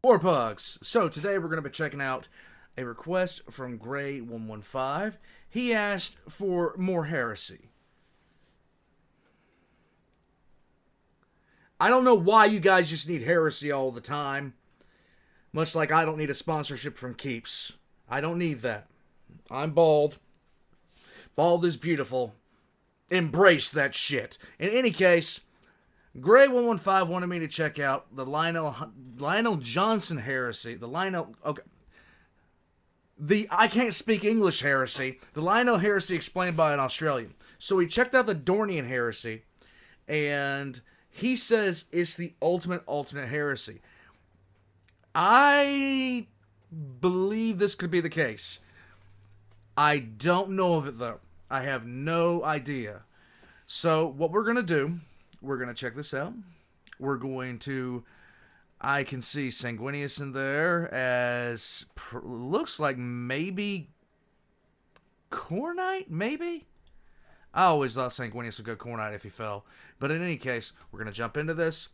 War Pugs. So today we're going to be checking out a request from Gray115. He asked for more Heresy. I don't know why you guys just need Heresy all the time. Much like I don't need a sponsorship from Keeps. I don't need that. I'm bald. Bald is beautiful. Embrace that shit. In any case, Gray115 wanted me to check out the Lionel Johnson Heresy. I can't speak English Heresy. The Lionel Heresy explained by an Australian. So he checked out the Dornian Heresy, and he says it's the ultimate alternate heresy. I believe this could be the case. I don't know of it, though. I have no idea. So what we're going to do, we're going to check this out. We're going to... I can see Sanguinius in there as... looks like maybe... Khornite? Maybe? I always thought Sanguinius would go Khornite if he fell. But in any case, we're going to jump into this.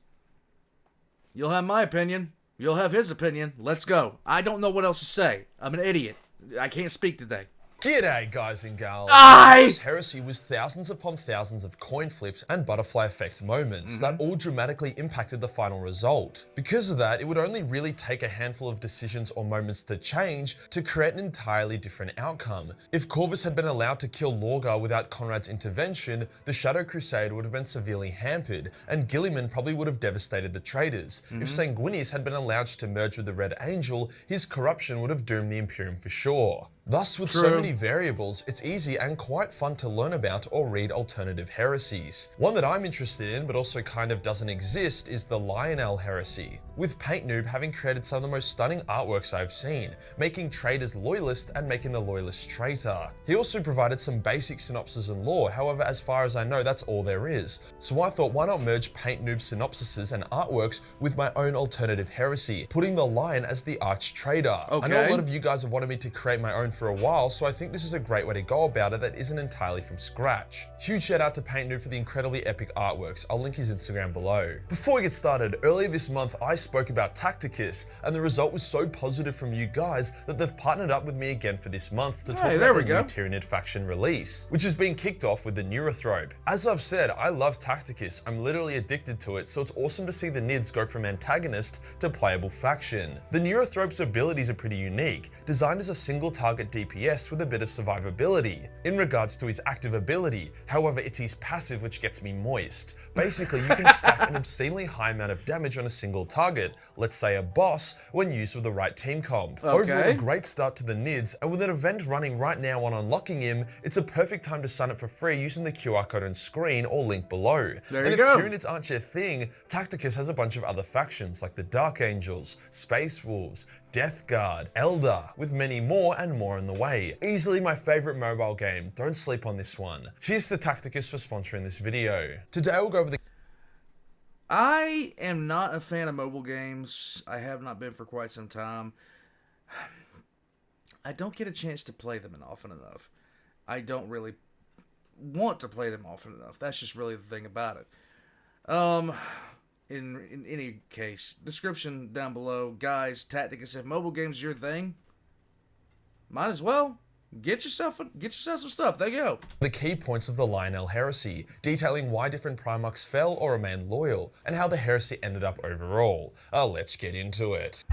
You'll have my opinion. You'll have his opinion. Let's go. I don't know what else to say. I'm an idiot. I can't speak today. G'day guys and gals. This Heresy was thousands upon thousands of coin flips and butterfly effect moments that all dramatically impacted the final result. Because of that, it would only really take a handful of decisions or moments to change to create an entirely different outcome. If Corvus had been allowed to kill Lorgar without Conrad's intervention, the Shadow Crusade would have been severely hampered, and Guilliman probably would have devastated the traitors. If Sanguinius had been allowed to merge with the Red Angel, his corruption would have doomed the Imperium for sure. Thus, with so many variables, it's easy and quite fun to learn about or read alternative heresies. One that I'm interested in, but also kind of doesn't exist, is the Lionel Heresy, with Paint Noob having created some of the most stunning artworks I've seen, making traitors loyalist and making the loyalist traitor. He also provided some basic synopsis and lore, however, as far as I know, that's all there is. So I thought, why not merge Paint Noob's synopsises and artworks with my own alternative heresy, putting the Lion as the arch traitor. I know a lot of you guys have wanted me to create my own for a while, so I think this is a great way to go about it that isn't entirely from scratch. Huge shout out to Paint Noob for the incredibly epic artworks. I'll link his Instagram below. Before we get started, earlier this month I spoke about Tacticus, and the result was so positive from you guys that they've partnered up with me again for this month to talk about the new Tyranid faction release, which has been kicked off with the Neurothrope. As I've said, I love Tacticus. I'm literally addicted to it, so it's awesome to see the Nids go from antagonist to playable faction. The Neurothrope's abilities are pretty unique, designed as a single target DPS with a bit of survivability. In regards to his active ability, however, it's his passive which gets me moist. Basically, you can stack an obscenely high amount of damage on a single target, let's say a boss, when used with the right team comp. Overall, a great start to the Nids, and with an event running right now on unlocking him, it's a perfect time to sign up for free using the QR code on screen or link below. And if Tyranids aren't your thing, Tacticus has a bunch of other factions like the Dark Angels, Space Wolves, Death Guard, Elder, with many more and more in the way. Easily my favorite mobile game, don't sleep on this one. Cheers to Tacticus for sponsoring this video. Today we'll go over the... I am not a fan of mobile games. I have not been for quite some time. I don't get a chance to play them often enough. I don't really want to play them often enough. That's just really the thing about it. In any case, description down below. Guys, Tacticus, if mobile games are your thing, might as well get yourself some stuff. There you go. The key points of the Lionel Heresy, detailing why different Primarchs fell or remained loyal, and how the heresy ended up overall. Let's get into it.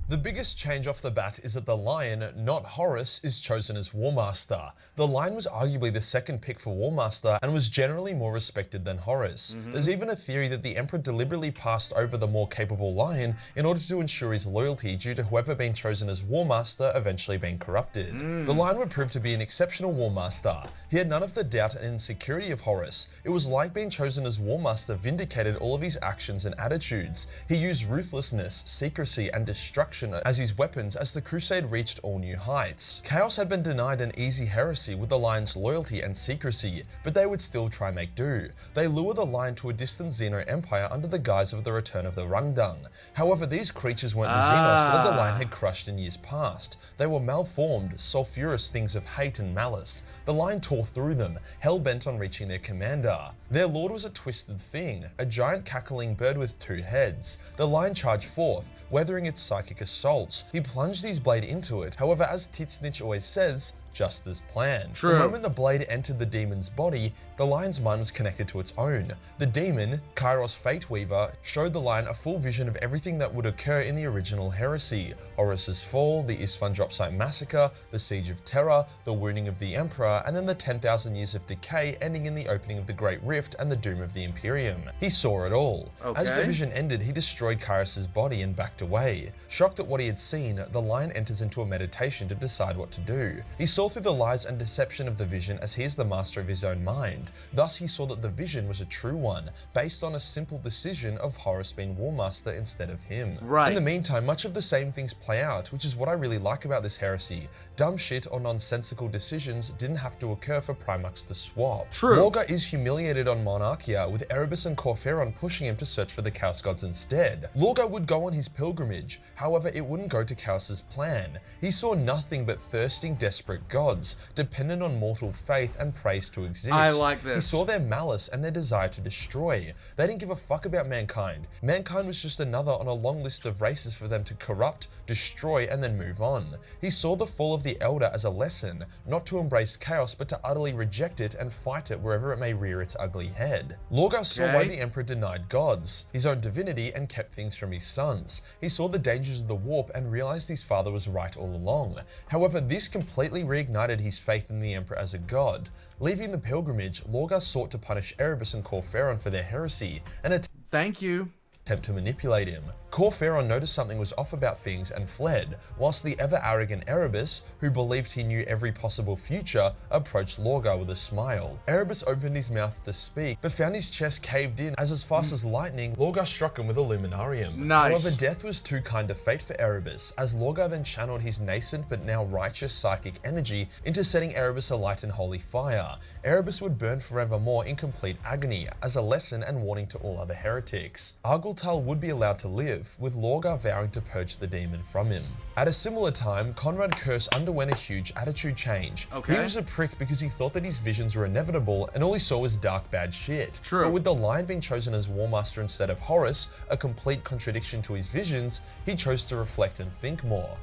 The biggest change off the bat is that the Lion, not Horus, is chosen as War Master. The Lion was arguably the second pick for War Master and was generally more respected than Horus. There's even a theory that the Emperor deliberately passed over the more capable Lion in order to ensure his loyalty due to whoever being chosen as War Master eventually being corrupted. The Lion would prove to be an exceptional War Master. He had none of the doubt and insecurity of Horus. It was like being chosen as War Master vindicated all of his actions and attitudes. He used ruthlessness, secrecy, and destruction destruction as his weapons as the Crusade reached all new heights. Chaos had been denied an easy heresy with the Lion's loyalty and secrecy, but they would still try make do. They lure the Lion to a distant Xeno empire under the guise of the return of the Rungdung. However, these creatures weren't the Xenos that the Lion had crushed in years past. They were malformed, sulfurous things of hate and malice. The Lion tore through them, hell-bent on reaching their commander. Their lord was a twisted thing, a giant cackling bird with 2 heads. The Lion charged forth, weathering its psychic assaults. He plunged his blade into it. However, as Titsnitch always says, just as planned. True. The moment the blade entered the demon's body, the Lion's mind was connected to its own. The demon, Kairos Fate Weaver, showed the Lion a full vision of everything that would occur in the original Heresy. Horus's fall, the Isstvan drop site massacre, the siege of Terra, the wounding of the Emperor, and then the 10,000 years of decay ending in the opening of the Great Rift and the doom of the Imperium. He saw it all. Okay. As the vision ended, he destroyed Kairos's body and backed away. Shocked at what he had seen, the Lion enters into a meditation to decide what to do. He saw through the lies and deception of the vision as he is the master of his own mind. Thus he saw that the vision was a true one, based on a simple decision of Horus being War Master instead of him. Right. In the meantime, much of the same things play out, which is what I really like about this heresy. Dumb shit or nonsensical decisions didn't have to occur for Primarchs to swap. True. Lorgar is humiliated on Monarchia, with Erebus and Corferon pushing him to search for the Chaos Gods instead. Lorgar would go on his pilgrimage, however it wouldn't go to Chaos's plan. He saw nothing but thirsting, desperate gods, dependent on mortal faith and praise to exist. I like this. He saw their malice and their desire to destroy. They didn't give a fuck about mankind. Mankind was just another on a long list of races for them to corrupt, destroy, and then move on. He saw the fall of the Elder as a lesson, not to embrace chaos, but to utterly reject it and fight it wherever it may rear its ugly head. Lorgar saw why the Emperor denied gods, his own divinity, and kept things from his sons. He saw the dangers of the warp and realized his father was right all along. However, this completely reignited his faith in the Emperor as a god. Leaving the pilgrimage, Lorgar sought to punish Erebus and Corferon for their heresy and Thank you. attempt to manipulate him. Corferon noticed something was off about things and fled, whilst the ever-arrogant Erebus, who believed he knew every possible future, approached Lorgar with a smile. Erebus opened his mouth to speak, but found his chest caved in as fast as lightning, Lorgar struck him with a Luminarium. Nice. However, death was too kind a fate for Erebus, as Lorgar then channeled his nascent but now righteous psychic energy into setting Erebus alight in holy fire. Erebus would burn forevermore in complete agony, as a lesson and warning to all other heretics. Argultal would be allowed to live, with Lorgar vowing to purge the demon from him. At a similar time, Conrad Curse underwent a huge attitude change. Okay. He was a prick because he thought that his visions were inevitable and all he saw was dark bad shit. True. But with the Lion being chosen as War Master instead of Horus, a complete contradiction to his visions, he chose to reflect and think more.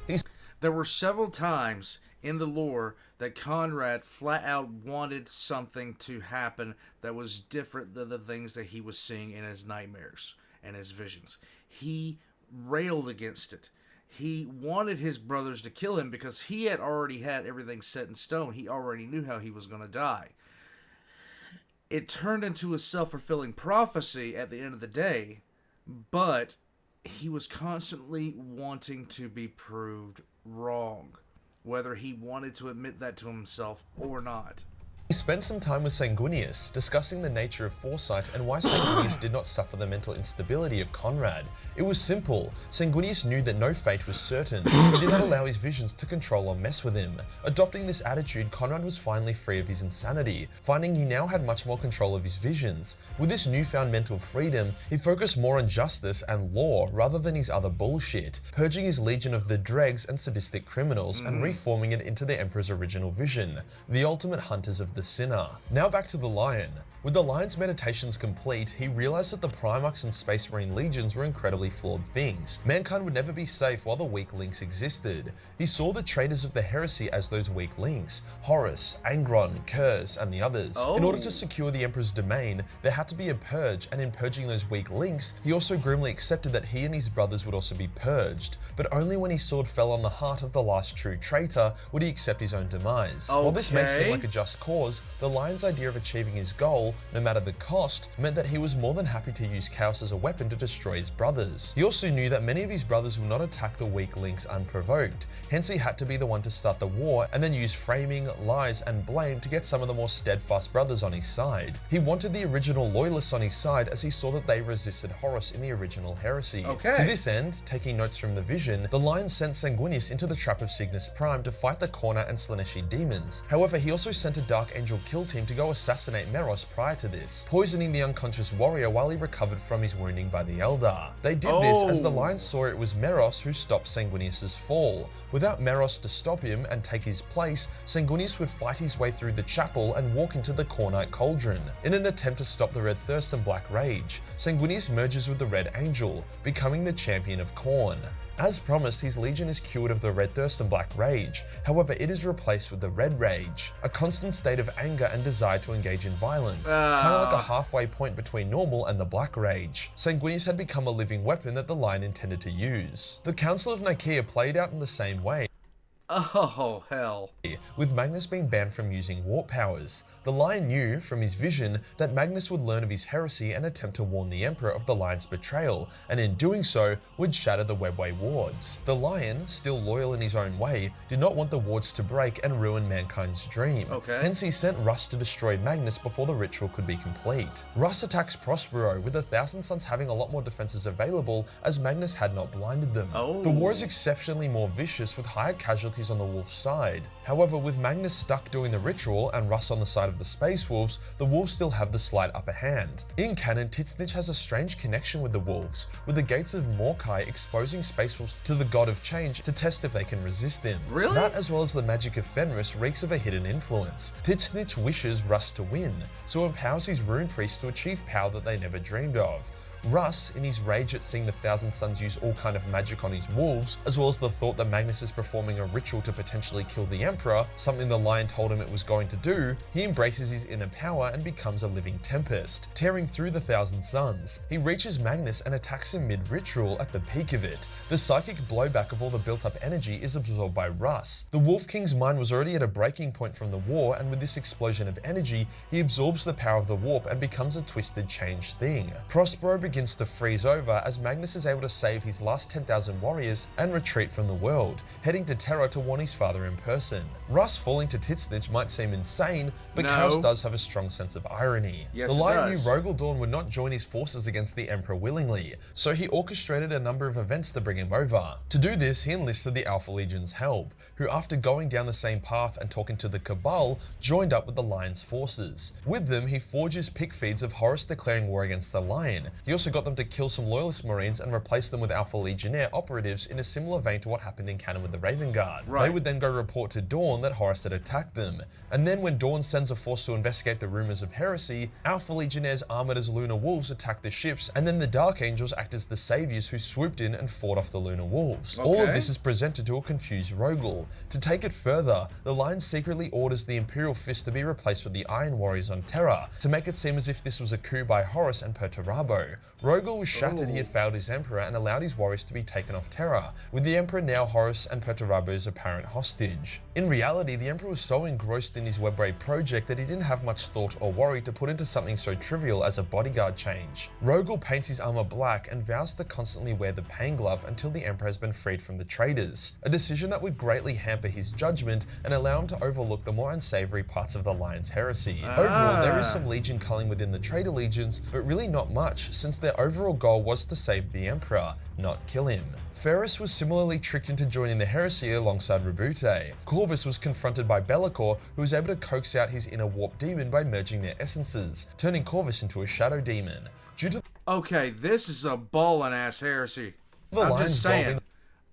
There were several times in the lore that Conrad flat out wanted something to happen that was different than the things that he was seeing in his nightmares and his visions. He railed against it. He wanted his brothers to kill him because he had already had everything set in stone. He already knew how he was going to die. It turned into a self-fulfilling prophecy at the end of the day, but he was constantly wanting to be proved wrong, whether he wanted to admit that to himself or not. He spent some time with Sanguinius, discussing the nature of foresight and why Sanguinius did not suffer the mental instability of Conrad. It was simple. Sanguinius knew that no fate was certain, so he did not allow his visions to control or mess with him. Adopting this attitude, Conrad was finally free of his insanity, finding he now had much more control of his visions. With this newfound mental freedom, he focused more on justice and law rather than his other bullshit, purging his legion of the dregs and sadistic criminals and reforming it into the Emperor's original vision, the ultimate hunters of the sinner. Now back to the Lion. With the Lion's meditations complete, he realized that the Primarchs and Space Marine legions were incredibly flawed things. Mankind would never be safe while the weak links existed. He saw the traitors of the Heresy as those weak links, Horus, Angron, Curse, and the others. In order to secure the Emperor's domain, there had to be a purge, and in purging those weak links, he also grimly accepted that he and his brothers would also be purged. But only when his sword fell on the heart of the last true traitor would he accept his own demise. While this may seem like a just cause, the Lion's idea of achieving his goal all, no matter the cost, meant that he was more than happy to use chaos as a weapon to destroy his brothers. He also knew that many of his brothers would not attack the weak links unprovoked, hence he had to be the one to start the war and then use framing, lies, and blame to get some of the more steadfast brothers on his side. He wanted the original loyalists on his side as he saw that they resisted Horus in the original Heresy. Okay. To this end, taking notes from the vision, the Lion sent Sanguinius into the trap of Cygnus Prime to fight the Corner and Slaaneshi demons. However, he also sent a Dark Angel kill team to go assassinate Meros prior to this, poisoning the unconscious warrior while he recovered from his wounding by the Eldar. They did this as the Lion saw it was Meros who stopped Sanguinius' fall. Without Meros to stop him and take his place, Sanguinius would fight his way through the chapel and walk into the Cornite Cauldron. In an attempt to stop the Red Thirst and Black Rage, Sanguinius merges with the Red Angel, becoming the champion of Khorne. As promised, his legion is cured of the Red Thirst and Black Rage, however it is replaced with the Red Rage, a constant state of anger and desire to engage in violence, kind of like a halfway point between normal and the Black Rage. Sanguinius had become a living weapon that the Lion intended to use. The Council of Nicaea played out in the same way, Oh, hell. with Magnus being banned from using warp powers. The Lion knew, from his vision, that Magnus would learn of his heresy and attempt to warn the Emperor of the Lion's betrayal, and in doing so, would shatter the Webway wards. The Lion, still loyal in his own way, did not want the wards to break and ruin mankind's dream. Hence he sent Russ to destroy Magnus before the ritual could be complete. Russ attacks Prospero, with the Thousand Sons having a lot more defenses available as Magnus had not blinded them. The war is exceptionally more vicious with higher casualties on the Wolf's side. However, with Magnus stuck doing the ritual and Russ on the side of the Space Wolves, the Wolves still have the slight upper hand. In canon, Titsnitch has a strange connection with the Wolves, with the gates of Morkai exposing Space Wolves to the God of Change to test if they can resist him. Really? That, as well as the magic of Fenris, reeks of a hidden influence. Titsnitch wishes Russ to win, so empowers his rune priests to achieve power that they never dreamed of. Russ, in his rage at seeing the Thousand Sons use all kind of magic on his wolves, as well as the thought that Magnus is performing a ritual to potentially kill the Emperor, something the Lion told him it was going to do, he embraces his inner power and becomes a living tempest, tearing through the Thousand Sons. He reaches Magnus and attacks him mid-ritual at the peak of it. The psychic blowback of all the built-up energy is absorbed by Russ. The Wolf King's mind was already at a breaking point from the war, and with this explosion of energy, he absorbs the power of the warp and becomes a twisted change thing. Prospero begins to freeze over as Magnus is able to save his last 10,000 warriors and retreat from the world, heading to Terra to warn his father in person. Russ falling to Titsnitch might seem insane, but Chaos does have a strong sense of irony. Yes, the Lion knew does. Rogaldorn would not join his forces against the Emperor willingly, so he orchestrated a number of events to bring him over. To do this, he enlisted the Alpha Legion's help, who after going down the same path and talking to the Cabal, joined up with the Lion's forces. With them, he forges pick feeds of Horus declaring war against the Lion. He also got them to kill some Loyalist Marines and replace them with Alpha Legionnaire operatives in a similar vein to what happened in canon with the Raven Guard. They would then go report to Dawn that Horus had attacked them. And then when Dawn sends a force to investigate the rumors of heresy, Alpha Legionnaires armored as Lunar Wolves attack the ships, and then the Dark Angels act as the saviors who swooped in and fought off the Lunar Wolves. All of this is presented to a confused Rogel. To take it further, the Lion secretly orders the Imperial Fist to be replaced with the Iron Warriors on Terra, to make it seem as if this was a coup by Horus and Perturabo. Rogel was shattered he had failed his Emperor and allowed his warriors to be taken off Terra, with the Emperor now Horus and Perturabo's apparent hostage. In reality, the Emperor was so engrossed in his Webray project that he didn't have much thought or worry to put into something so trivial as a bodyguard change. Rogel paints his armor black and vows to constantly wear the Pain Glove until the Emperor has been freed from the traitors, a decision that would greatly hamper his judgment and allow him to overlook the more unsavory parts of the Lion's heresy. Overall, there is some Legion culling within the traitor legions, but really not much, since their overall goal was to save the Emperor, not kill him. Ferris was similarly tricked into joining the heresy alongside Rabute. Corvus was confronted by Be'lakor, who was able to coax out his inner warp demon by merging their essences, turning Corvus into a shadow demon. Due to Okay, this is a ballin' ass heresy. the Lion's goal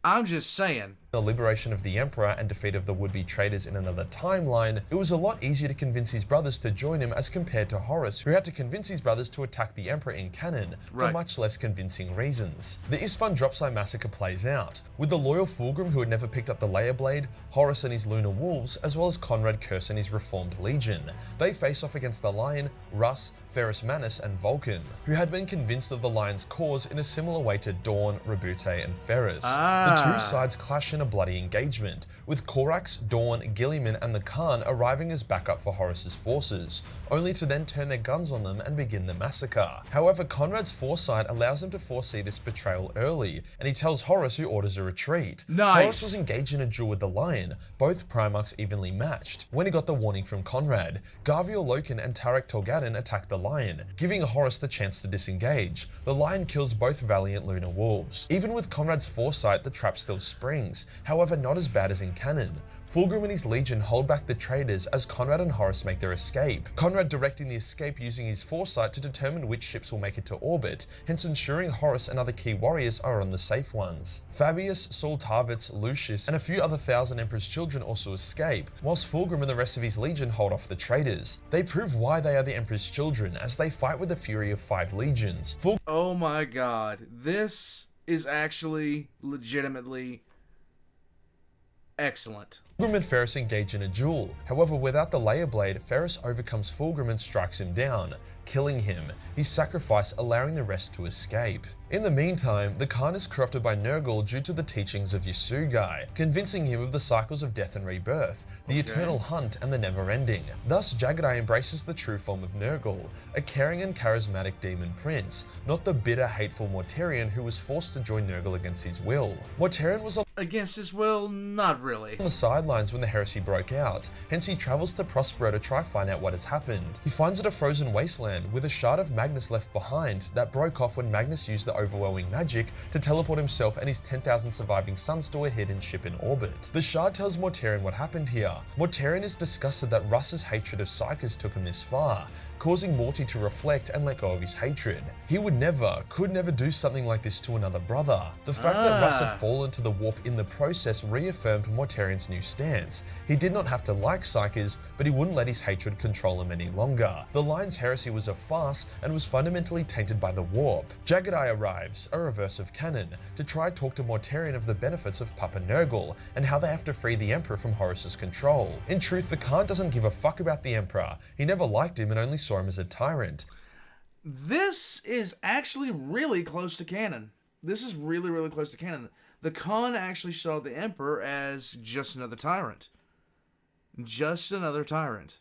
I'm just saying. the liberation of the Emperor and defeat of the would-be traitors in another timeline, it was a lot easier to convince his brothers to join him as compared to Horus, who had to convince his brothers to attack the Emperor in canon for much less convincing reasons. The Isstvan Dropsite massacre plays out, with the loyal Fulgrim who had never picked up the Layer Blade, Horus and his Lunar Wolves, as well as Conrad Curse and his Reformed Legion. They face off against the Lion, Russ, Ferrus Manus, and Vulcan, who had been convinced of the Lion's cause in a similar way to Dawn, Rabute, and Ferrus. The two sides clash in a a bloody engagement, with Corax, Dawn, Gilliman and the Khan arriving as backup for Horus's forces, only to then turn their guns on them and begin the massacre. However, Conrad's foresight allows him to foresee this betrayal early, and he tells Horus, who orders a retreat. Nice. Horus was engaged in a duel with the Lion, both Primarchs evenly matched. When he got the warning from Conrad, Garviel Loken and Tarek Torgadon attacked the Lion, giving Horus the chance to disengage. The Lion kills both valiant lunar wolves. Even with Conrad's foresight, the trap still springs, however not as bad as in canon. Fulgrim and his legion hold back the traitors as Conrad and Horus make their escape, Conrad directing the escape using his foresight to determine which ships will make it to orbit, hence ensuring Horus and other key warriors are on the safe ones. Fabius, Saul Tarvitz, Lucius, and a few other Thousand Emperor's children also escape, whilst Fulgrim and the rest of his legion hold off the traitors. They prove why they are the Emperor's children as they fight with the fury of 5 legions. Oh my god, this is actually legitimately excellent. Fulgrim and Ferris engage in a duel. However, without the layer blade, Ferris overcomes Fulgrim and strikes him down, killing him, his sacrifice allowing the rest to escape. In the meantime, the Khan is corrupted by Nurgle due to the teachings of Yasugai, convincing him of the cycles of death and rebirth, the eternal hunt and the never-ending. Thus, Jagadai embraces the true form of Nurgle, a caring and charismatic demon prince, not the bitter, hateful Mortarion who was forced to join Nurgle against his will. Mortarion was Against his will? Not really. on the sidelines when the heresy broke out, hence he travels to Prospero to try find out what has happened. He finds it a frozen wasteland with a shard of Magnus left behind that broke off when Magnus used the overwhelming magic to teleport himself and his 10,000 surviving sons to a hidden ship in orbit. The shard tells Mortarion what happened here. Mortarion is disgusted that Russ's hatred of Psychers took him this far, causing Morty to reflect and let go of his hatred. He would never, could never do something like this to another brother. The fact that Russ had fallen to the warp in the process reaffirmed Mortarion's new stance. He did not have to like Psychers, but he wouldn't let his hatred control him any longer. The Lion's heresy was a farce and was fundamentally tainted by the warp. Jagadai arrives, a reverse of canon, to try talk to Mortarion of the benefits of Papa Nurgle and how they have to free the Emperor from Horus's control. In truth, the Khan doesn't give a fuck about the Emperor. He never liked him and only saw him as a tyrant. This is actually really close to canon. This is really, really close to canon. The Khan actually saw the Emperor as just another tyrant. Just another tyrant.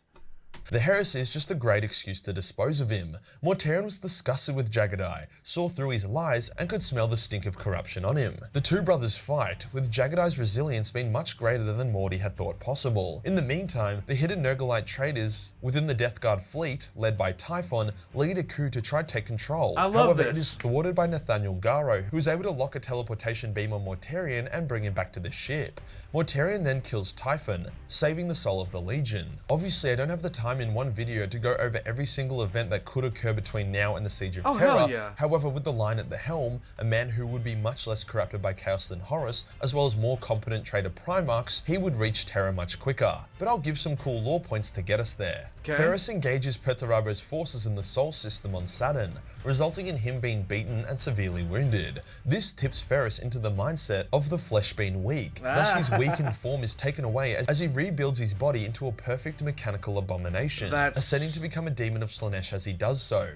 The heresy is just a great excuse to dispose of him. Mortarion was disgusted with Jagadai, saw through his lies, and could smell the stink of corruption on him. The two brothers fight, with Jagadai's resilience being much greater than Morty had thought possible. In the meantime, the hidden Nurglite traitors within the Death Guard fleet, led by Typhon, lead a coup to try to take control. However, it is thwarted by Nathaniel Garo, who is able to lock a teleportation beam on Mortarion and bring him back to the ship. Mortarion then kills Typhon, saving the soul of the Legion. Obviously, I don't have the time in one video to go over every single event that could occur between now and the Siege of Terra. Hell yeah. However, with the Lion at the helm, a man who would be much less corrupted by chaos than Horus, as well as more competent traitor Primarchs, he would reach Terra much quicker. But I'll give some cool lore points to get us there. Ferris engages Perturabo's forces in the Sol system on Saturn, resulting in him being beaten and severely wounded. This tips Ferris into the mindset of the flesh being weak, thus his weakened form is taken away as he rebuilds his body into a perfect mechanical abomination, ascending to become a demon of Slanesh as he does so.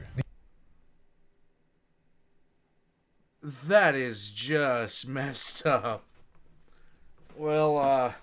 That is just messed up. Well,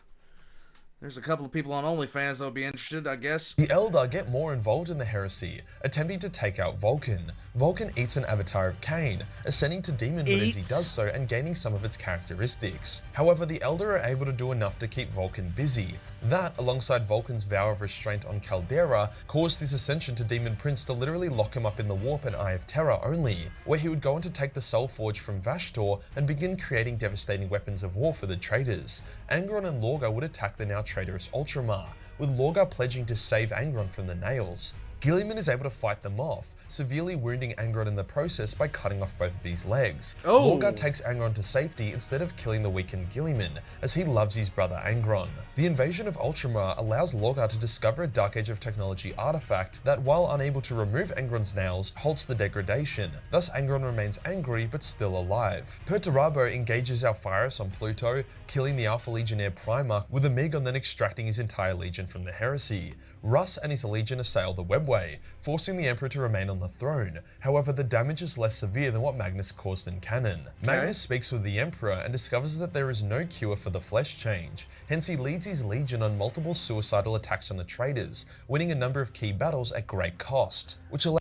there's a couple of people on OnlyFans that would be interested, I guess. The Eldar get more involved in the heresy, attempting to take out Vulcan. Vulcan eats an avatar of Cain, ascending to demonhood as he does so and gaining some of its characteristics. However, the Eldar are able to do enough to keep Vulcan busy. That, alongside Vulcan's vow of restraint on Caldera, caused his ascension to Demon Prince to literally lock him up in the warp and Eye of Terror only, where he would go on to take the Soul Forge from Vashtor and begin creating devastating weapons of war for the traitors. Angron and Lorgar would attack the now traitorous Ultramar, with Lorgar pledging to save Angron from the Nails. Gilliman is able to fight them off, severely wounding Angron in the process by cutting off both of his legs. Lorgar takes Angron to safety instead of killing the weakened Gilliman, as he loves his brother Angron. The invasion of Ultramar allows Lorgar to discover a Dark Age of Technology artifact that, while unable to remove Angron's nails, halts the degradation. Thus Angron remains angry but still alive. Perturabo engages Alpharis on Pluto, killing the Alpha Legionnaire Primarch, with Amigon then extracting his entire legion from the heresy. Russ and his legion assail the Webway, anyway, forcing the Emperor to remain on the throne. However, the damage is less severe than what Magnus caused in canon. Magnus speaks with the Emperor and discovers that there is no cure for the flesh change, hence he leads his legion on multiple suicidal attacks on the traitors, winning a number of key battles at great cost, which allows...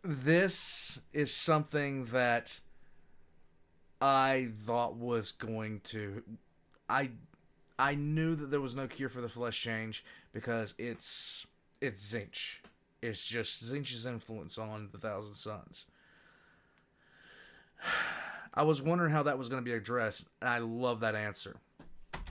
This is something that I thought was going to... I knew that there was no cure for the flesh change because it's Tzeentch. It's just Tzeentch's influence on the Thousand Sons. I was wondering how that was going to be addressed, and I love that answer.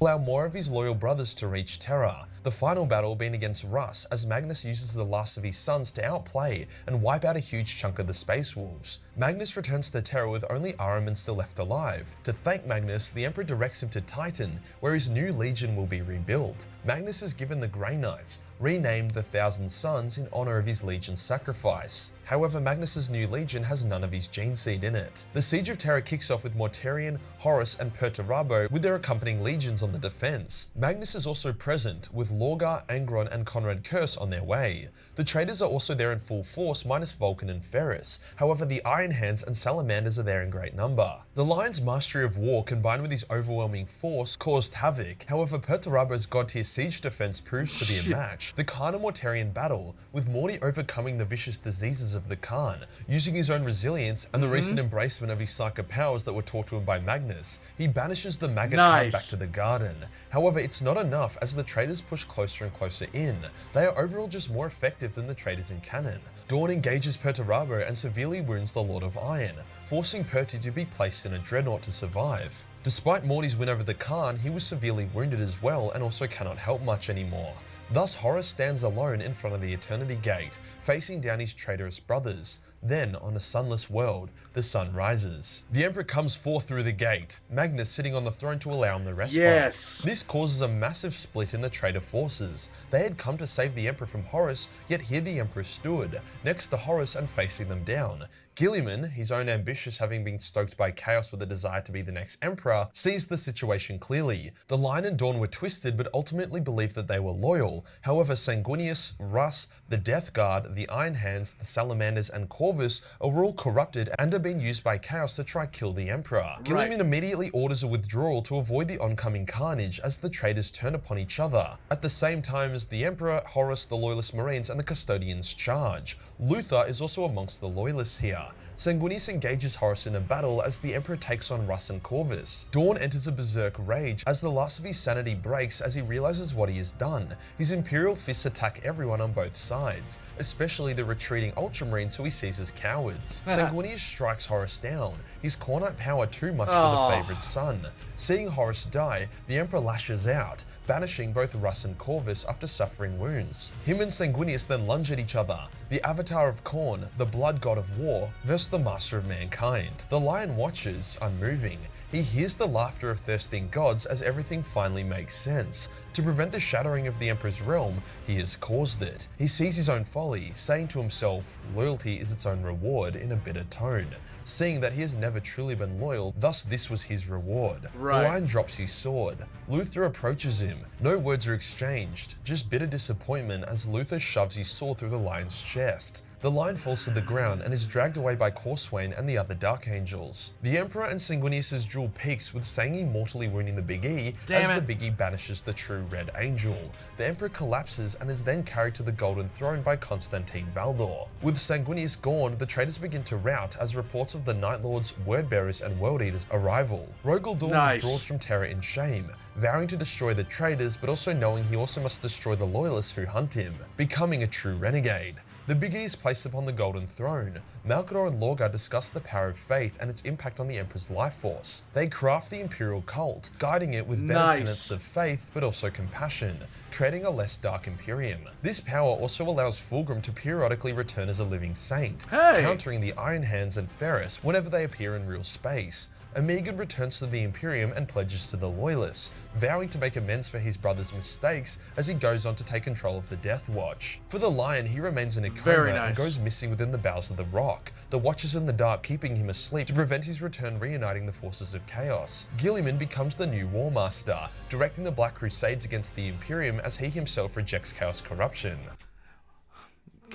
Allow more of his loyal brothers to reach Terra, the final battle being against Russ, as Magnus uses the last of his sons to outplay and wipe out a huge chunk of the Space Wolves. Magnus returns to Terra with only Ahriman still left alive. To thank Magnus, the Emperor directs him to Titan, where his new legion will be rebuilt. Magnus is given the Grey Knights, renamed the Thousand Sons in honor of his legion's sacrifice. However, Magnus's new legion has none of his gene seed in it. The Siege of Terra kicks off with Mortarion, Horus, and Perturabo with their accompanying legions on the defense. Magnus is also present, with Lorgar, Angron, and Conrad Curse on their way. The traitors are also there in full force, minus Vulcan and Ferris. However, the Iron Hands and Salamanders are there in great number. The Lion's mastery of war combined with his overwhelming force caused havoc. However, Perturabo's god-tier siege defense proves to be a match. The Khan and Mortarion battle, with Morty overcoming the vicious diseases of the Khan, using his own resilience and the recent embracement of his psychic powers that were taught to him by Magnus. He banishes the maggot Khan back to the garden. However, it's not enough as the traitors push closer and closer in. They are overall just more effective than the traitors in canon. Dawn engages Perturabo and severely wounds the Lord of Iron, forcing Perty to be placed in a dreadnought to survive. Despite Morty's win over the Khan, he was severely wounded as well and also cannot help much anymore. Thus, Horus stands alone in front of the Eternity Gate, facing down his traitorous brothers. Then, on a sunless world, the sun rises. The Emperor comes forth through the gate, Magnus sitting on the throne to allow him the respite. This causes a massive split in the traitor forces. They had come to save the Emperor from Horus, yet here the Emperor stood, next to Horus and facing them down. Guilliman, his own ambitious having been stoked by chaos with a desire to be the next Emperor, sees the situation clearly. The Lion and Dawn were twisted but ultimately believed that they were loyal. However, Sanguinius, Russ, the Death Guard, the Iron Hands, the Salamanders and Corvus are all corrupted and are being used by chaos to try kill the Emperor. Guilliman immediately orders a withdrawal to avoid the oncoming carnage as the traitors turn upon each other. At the same time as the Emperor, Horus, the Loyalist Marines and the Custodians charge. Luther is also amongst the Loyalists here. Sanguinius engages Horus in a battle as the Emperor takes on Russ and Corvus. Dawn enters a berserk rage as the last of his sanity breaks as he realizes what he has done. His Imperial fists attack everyone on both sides, especially the retreating Ultramarines who he sees as cowards. Sanguinius strikes Horus down, his Cornite power too much for the favourite son. Seeing Horus die, the Emperor lashes out, banishing both Russ and Corvus after suffering wounds. Him and Sanguinius then lunge at each other, the Avatar of Khorne, the blood god of war, versus the master of mankind. The Lion watches, unmoving. He hears the laughter of thirsting gods as everything finally makes sense. To prevent the shattering of the Emperor's realm, he has caused it. He sees his own folly, saying to himself, loyalty is its own reward, in a bitter tone. Seeing that he has never truly been loyal, thus this was his reward. The Lion drops his sword. Luther approaches him. No words are exchanged, just bitter disappointment as Luther shoves his sword through the Lion's chest. The Lion falls to the ground and is dragged away by Corswain and the other Dark Angels. The Emperor and Sanguinius' duel peaks with Sangi mortally wounding the Big E as the Big E banishes the true Red Angel. The Emperor collapses and is then carried to the Golden Throne by Constantine Valdor. With Sanguinius gone, the traitors begin to rout as reports of the Night Lords, Wordbearers and World Eaters arrival. Rogal Dorn withdraws from Terra in shame, vowing to destroy the traitors but also knowing he also must destroy the Loyalists who hunt him, becoming a true renegade. The Big E is placed upon the Golden Throne. Malcador and Lorgar discuss the power of faith and its impact on the Emperor's life force. They craft the Imperial cult, guiding it with better tenets of faith but also compassion, creating a less dark Imperium. This power also allows Fulgrim to periodically return as a living saint, countering the Iron Hands and Ferris whenever they appear in real space. Amigan returns to the Imperium and pledges to the Loyalists, vowing to make amends for his brother's mistakes as he goes on to take control of the Death Watch. For the Lion, he remains in a coma and goes missing within the bowels of the rock, the Watchers in the dark keeping him asleep to prevent his return reuniting the forces of chaos. Guilliman becomes the new War Master, directing the Black Crusades against the Imperium as he himself rejects Chaos corruption.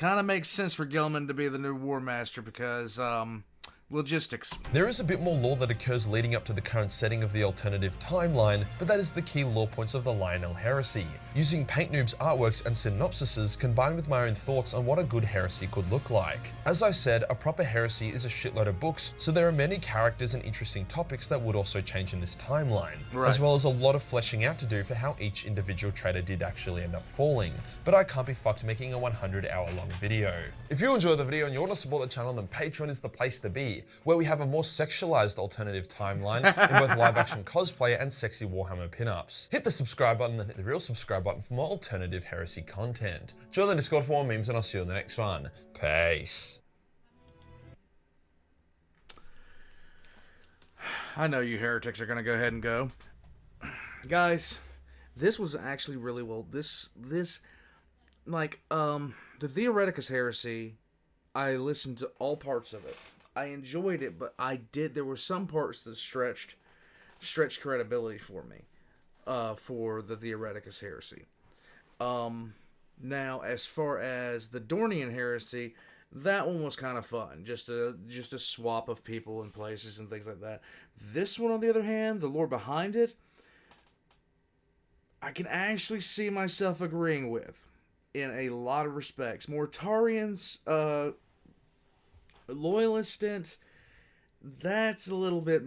kind of makes sense for Gilman to be the new War Master because, logistics. There is a bit more lore that occurs leading up to the current setting of the alternative timeline, but that is the key lore points of the Lionel Heresy, using Paint Noob's artworks and synopsises combined with my own thoughts on what a good heresy could look like. As I said, a proper heresy is a shitload of books, so there are many characters and interesting topics that would also change in this timeline, as well as a lot of fleshing out to do for how each individual traitor did actually end up falling, but I can't be fucked making a 100-hour-long video. If you enjoyed the video and you want to support the channel, then Patreon is the place to be, where we have a more sexualized alternative timeline in both live-action cosplay and sexy Warhammer pinups. Hit the subscribe button and hit the real subscribe button for more alternative heresy content. Join the Discord for more memes and I'll see you in the next one. Peace. I know you heretics are going to go ahead and go. Guys, this was actually really well. The Theoreticus Heresy, I listened to all parts of it. I enjoyed it, but there were some parts that stretched credibility for me, for the Theoreticus Heresy. Now, as far as the Dornian Heresy, that one was kind of fun, just a swap of people and places and things like that. This one, on the other hand, the lore behind it, I can actually see myself agreeing with, in a lot of respects. Mortarian's, loyalist stint, that's a little bit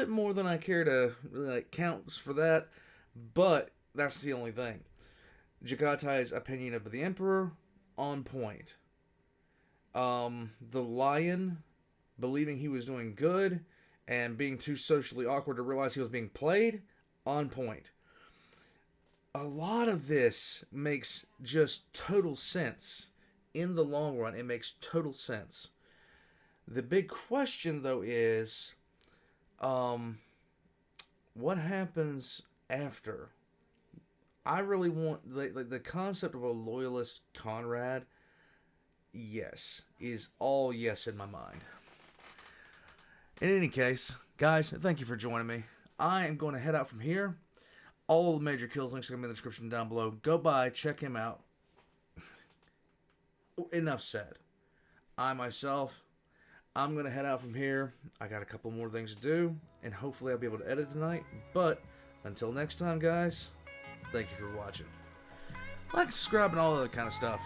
more than I care to counts for that, but that's the only thing. Jagatai's opinion of the Emperor, on point. The Lion believing he was doing good and being too socially awkward to realize he was being played, on point. A lot of this makes just total sense. In the long run, it makes total sense. The big question, though, is what happens after? I really want the concept of a loyalist Conrad, yes, is all yes in my mind. In any case, guys, thank you for joining me. I am going to head out from here. All of the Majorkill links are going to be in the description down below. Go by, check him out. Enough said. I'm going to head out from here. I got a couple more things to do, and hopefully I'll be able to edit tonight. But until next time, guys, thank you for watching. Like, subscribe, and all that kind of stuff.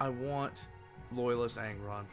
I want Loyalist Angron.